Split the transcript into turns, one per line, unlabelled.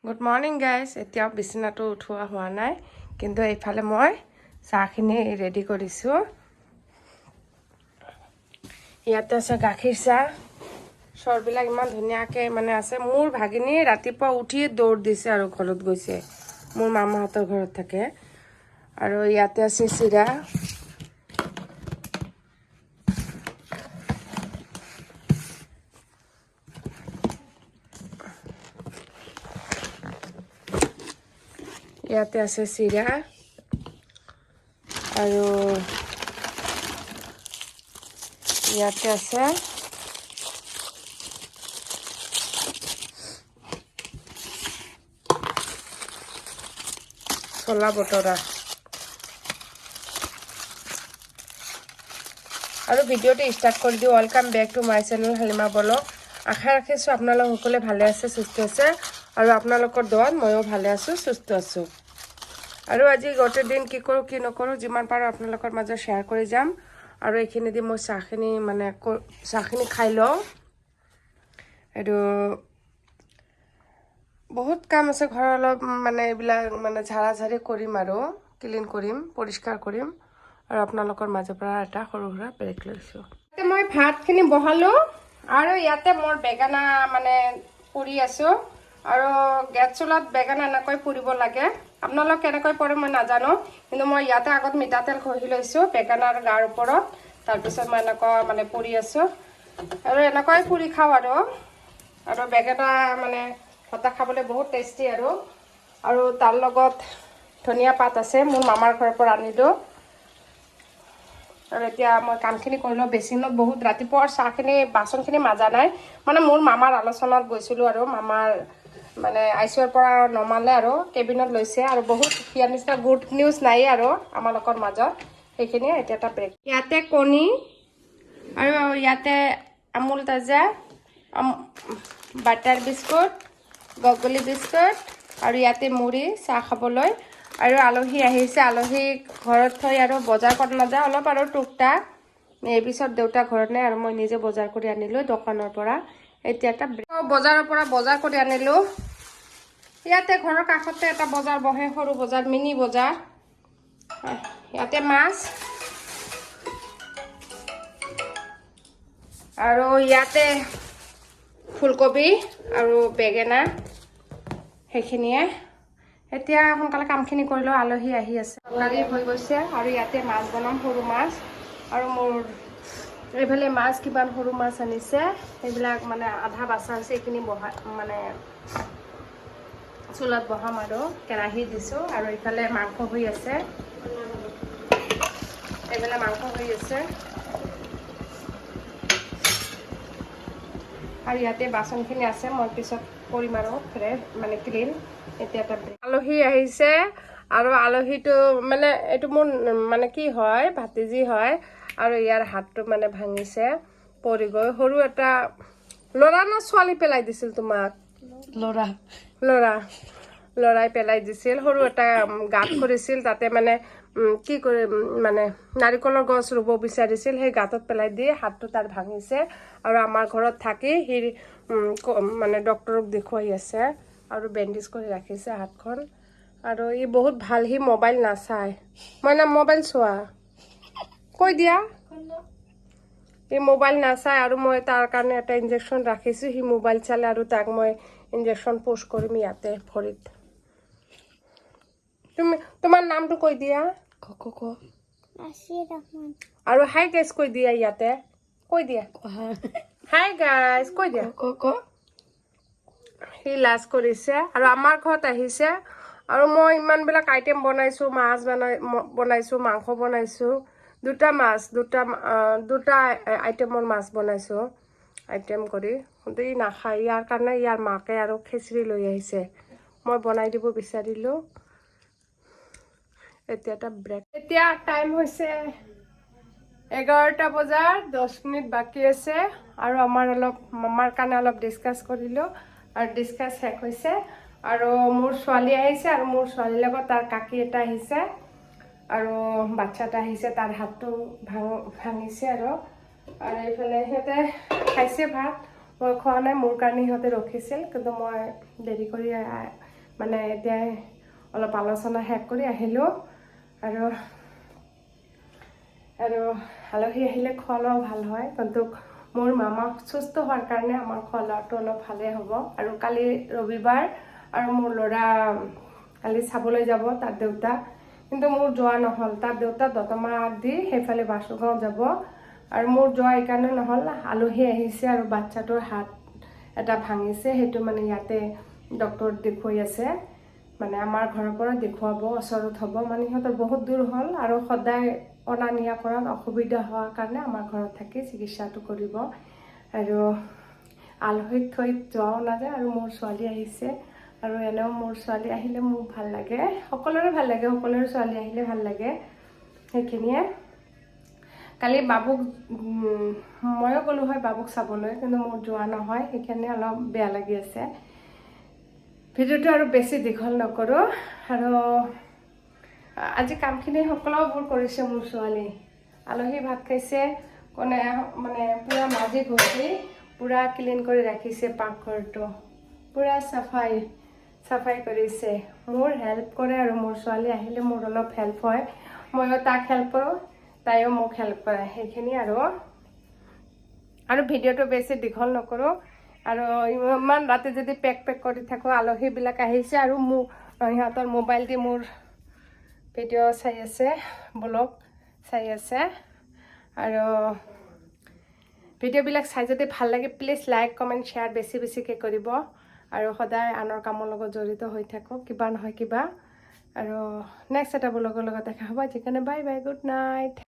Good morning guys. এতিয়াও বিচনাটো উঠোৱা হোৱা নাই, কিন্তু এইফালে মই চাহখিনি ৰেডি কৰিছোঁ। ইয়াতে আছে গাখীৰ চাহ, চৰবিলাক ইমান ধুনীয়াকৈ মানে আছে। মোৰ ভাগিনী ৰাতিপুৱা উঠিয়ে দৌৰ দিছে আৰু ঘৰত গৈছে, মোৰ মামাহঁতৰ ঘৰত থাকে। আৰু ইয়াতে আছে চিৰা, ইয়াতে আছে চিৰা আৰু ইয়াতে আছে চলা বতৰা। আৰু ভিডিঅ'টো ষ্টাৰ্ট কৰি দিওঁ। Welcome back to my channel Halima blog. আশা ৰাখিছোঁ আপোনালোক সকলোৱে ভালে আছে, সুস্থ আছে, আৰু আপোনালোকৰ দোৱাত ময়ো ভালে আছোঁ, সুস্থ আছোঁ। আৰু আজি গোটেই দিন কি কৰোঁ কি নকৰোঁ যিমান পাৰোঁ আপোনালোকৰ মাজত শ্বেয়াৰ কৰি যাম। আৰু এইখিনি দি মই চাহখিনি খাই লওঁ। এইটো বহুত কাম আছে ঘৰৰ, অলপ মানে এইবিলাক মানে ঝাৰি কৰিম আৰু ক্লিন কৰিম, পৰিষ্কাৰ কৰিম। আৰু আপোনালোকৰ মাজৰ পৰা এটা সৰু সুৰা ব্ৰেক লৈছোঁ। ইয়াতে মই ভাতখিনি বহালোঁ আৰু ইয়াতে মোৰ বেঙেনা মানে পুৰি আছোঁ। আৰু গেছ চুলাত বেঙেনা এনেকৈ পুৰিব লাগে। আপোনালোক কেনেকৈ পৰে মই নাজানো, কিন্তু মই ইয়াতে আগত মিঠাতেল ঘঁহি লৈছোঁ বেঙেনাৰ গাৰ ওপৰত। তাৰপিছত মই এনেকুৱা মানে পুৰি আছোঁ, আৰু এনেকৈ পুৰি খাওঁ। আৰু বেঙেনা মানে ভৰ্তা খাবলৈ বহুত টেষ্টি। আৰু তাৰ লগত ধনিয়া পাত আছে, মোৰ মামাৰ ঘৰৰ পৰা আনিলোঁ। আৰু এতিয়া মই কামখিনি কৰি লওঁ। বেচিনত বহুত ৰাতিপুৱাৰ চাহখিনি বাচনখিনি মাজা নাই, মানে মোৰ মামাৰ আলোচনাত গৈছিলোঁ আৰু মামাৰ মানে আইচিউৰ পৰা নমালে আৰু কেবিনত লৈছে। আৰু বহুত ইয়াৰ নিচিনা গুড নিউজ নাইয়ে আৰু আমালোকৰ মাজত। সেইখিনিয়ে এতিয়া এটা ব্ৰেক। ইয়াতে কণী আৰু ইয়াতে আমুল তাজা, বাটাৰ বিস্কুট, বগলী বিস্কুট, আৰু ইয়াতে মুড়ি চাহ খাবলৈ। আৰু আলহী আহিছে, আলহীক ঘৰত থৈ আৰু বজাৰ কৰা নাযায়, অলপ আৰু টুকটাক। এই পিছত দেউতা ঘৰত নাই আৰু মই নিজে বজাৰ কৰি আনিলোঁ দোকানৰ পৰা। এতিয়া এটা বজাৰৰ পৰা বজাৰ কৰি আনিলোঁ। ইয়াতে ঘৰৰ কাষতে এটা বজাৰ বহে, সৰু বজাৰ, মিনি বজাৰ। ইয়াতে মাছ, আৰু ইয়াতে ফুলকবি আৰু বেঙেনা, সেইখিনিয়ে। এতিয়া সোনকালে কামখিনি কৰি লওঁ, আলহী আহি আছে। তৰকাৰী হৈ গৈছে, আৰু ইয়াতে মাছ বনাম, সৰু মাছ। আৰু মোৰ এইফালে মাছ কিমান সৰু মাছ আনিছে, সেইবিলাক মানে আধা বাচা হৈছে। এইখিনি মানে চুলাত বহাম আৰু কেৰাহী দিছোঁ। আৰু এইফালে মাংস হৈ আছে, এইফালে মাংস হৈ আছে। আৰু ইয়াতে বাচনখিনি আছে, মই পিছত কৰিম আৰু মানে ক্লিন। এতিয়া এটা আলহী আহিছে, আৰু আলহীটো মানে এইটো মোৰ মানে কি হয়, ভাতিজি হয়। আৰু ইয়াৰ হাতটো মানে ভাঙিছে, পৰি গৈ। সৰু এটা ল'ৰা না ছোৱালী পেলাই দিছিল তোমাক? ল'ৰাই পেলাই দিছিল। সৰু এটা গাঁত কৰিছিল, তাতে মানে কি কৰি মানে নাৰিকলৰ গছ ৰুব বিচাৰিছিল, সেই গাঁতত পেলাই দি হাতটো তাৰ ভাঙিছে। আৰু আমাৰ ঘৰত থাকি সি মানে ডক্তৰক দেখুৱাই আছে, আৰু বেণ্ডেজ কৰি ৰাখিছে হাতখন। আৰু ই বহুত ভাল, সি মোবাইল নাচায়। মই না মোবাইল চোৱা কৈ দিয়া, সি মোবাইল নাচায়। আৰু মই তাৰ কাৰণে এটা ইনজেকশ্যন ৰাখিছোঁ, সি মোবাইল চালে আৰু তাক মই ইনজেকশ্যন পুছ কৰিম ইয়াতে ভৰিত। তোমাৰ নামটো কৈ দিয়া, আৰু হাই গাইজ কৈ দিয়া, ইয়াতে কৈ দিয়া, হাই গাইজ কৈ দিয়া। সি লাজ কৰিছে, আৰু আমাৰ ঘৰত আহিছে। আৰু মই ইমানবিলাক আইটেম বনাইছোঁ, মাছ বনাইছোঁ, মাংস বনাইছোঁ, দুটা আইটেমৰ মাছ বনাইছোঁ আইটেম কৰি। কিন্তু ই নাখায়, ইয়াৰ কাৰণে ইয়াৰ মাকে আৰু খিচিৰি লৈ আহিছে, মই বনাই দিব বিচাৰিলোঁ। এতিয়া এটা ব্ৰেক। এতিয়া টাইম হৈছে 11টা বজাৰ 10 মিনিট বাকী আছে। আৰু মামাৰ কাৰণে অলপ ডিছকাছ কৰিলোঁ, আৰু ডিছকাছ শেষ হৈছে। আৰু মোৰ ছোৱালী আহিছে, আৰু মোৰ ছোৱালীৰ লগত তাৰ কাকি এটা আহিছে, আৰু বাচ্ছা এটা আহিছে, তাৰ হাতটো ভাঙিছে। আৰু এইফালে সিহঁতে খাইছে ভাত, মই খোৱা নাই, মোৰ কাৰণে সিহঁতে ৰখিছিল, কিন্তু মই দেৰি কৰি মানে এতিয়া অলপ আলোচনা শেষ কৰি আহিলোঁ আৰু আলহী আহিলে খোৱা লোৱা ভাল হয়, কিন্তু মোৰ মামা সুস্থ হোৱাৰ কাৰণে আমাৰ খোৱা লোৱাটো অলপ ভালেই হ'ব। আৰু কালি ৰবিবাৰ আৰু মোৰ ল'ৰা কালি চাবলৈ যাব তাৰ দেউতা, কিন্তু মোৰ যোৱা নহ'ল। তাৰ দেউতা দতমা দি সেইফালে বাসুগাঁও যাব আৰু মোৰ যোৱা এইকাৰণে নহ'ল, আলহী আহিছে আৰু বাচ্চাটোৰ হাত এটা ভাঙিছে, সেইটো মানে ইয়াতে ডক্টৰ দেখুৱাই আছে, মানে আমাৰ ঘৰৰ পৰা দেখুৱাব, ওচৰত হ'ব, মানে সিহঁতৰ বহুত দূৰ হ'ল আৰু সদায় অনা নিয়া কৰাত অসুবিধা হোৱাৰ কাৰণে আমাৰ ঘৰত থাকি চিকিৎসাটো কৰিব। আৰু আলহীক থৈ যোৱাও নাযায় আৰু মোৰ ছোৱালী আহিছে আৰু এনেও মোৰ ছোৱালী আহিলে মোৰ ভাল লাগে, সকলোৰে ভাল লাগে, সকলোৰে ছোৱালী আহিলে ভাল লাগে। সেইখিনিয়ে কালি বাবুক ময়ো গ'লোঁ হয় বাবুক চাবলৈ, কিন্তু মোৰ যোৱা নহয়, সেইখিনি অলপ বেয়া লাগি আছে। ভিডিঅ'টো আৰু বেছি দীঘল নকৰোঁ। আৰু আজি কামখিনি সকলোবোৰ কৰিছে মোৰ ছোৱালী। আলহী ভাত খাইছে, কোনে মানে পূৰা মাজি ঘষি পূৰা ক্লিন কৰি ৰাখিছে, পাকঘৰটো পূৰা চাফাই কৰিছে। মোৰ হেল্প কৰে আৰু মোৰ ছোৱালী আহিলে মোৰ অলপ হেল্প হয়, ময়ো তাক হেল্প কৰোঁ, তাইও মোক হেল্প কৰে, সেইখিনি আৰু ভিডিঅ'টো বেছি দীঘল নকৰোঁ। আৰু ইমান ৰাতি যদি পেক কৰি থাকোঁ, আলহীবিলাক আহিছে আৰু সিহঁতৰ মোবাইল দি মোৰ ভিডিঅ' চাই আছে, ব্লগ চাই আছে। আৰু ভিডিঅ'বিলাক চাই যদি ভাল লাগে প্লিজ লাইক কমেণ্ট শ্বেয়াৰ বেছিকৈ কৰিব আৰু সদায় আনৰ কামৰ লগত জড়িত হৈ থাকক, কিবা নহয় কিবা। আৰু নেক্সট এটা ব্লগৰ লগত দেখা হ'ব। আজিকাৰণে বাই বাই, গুড নাইট।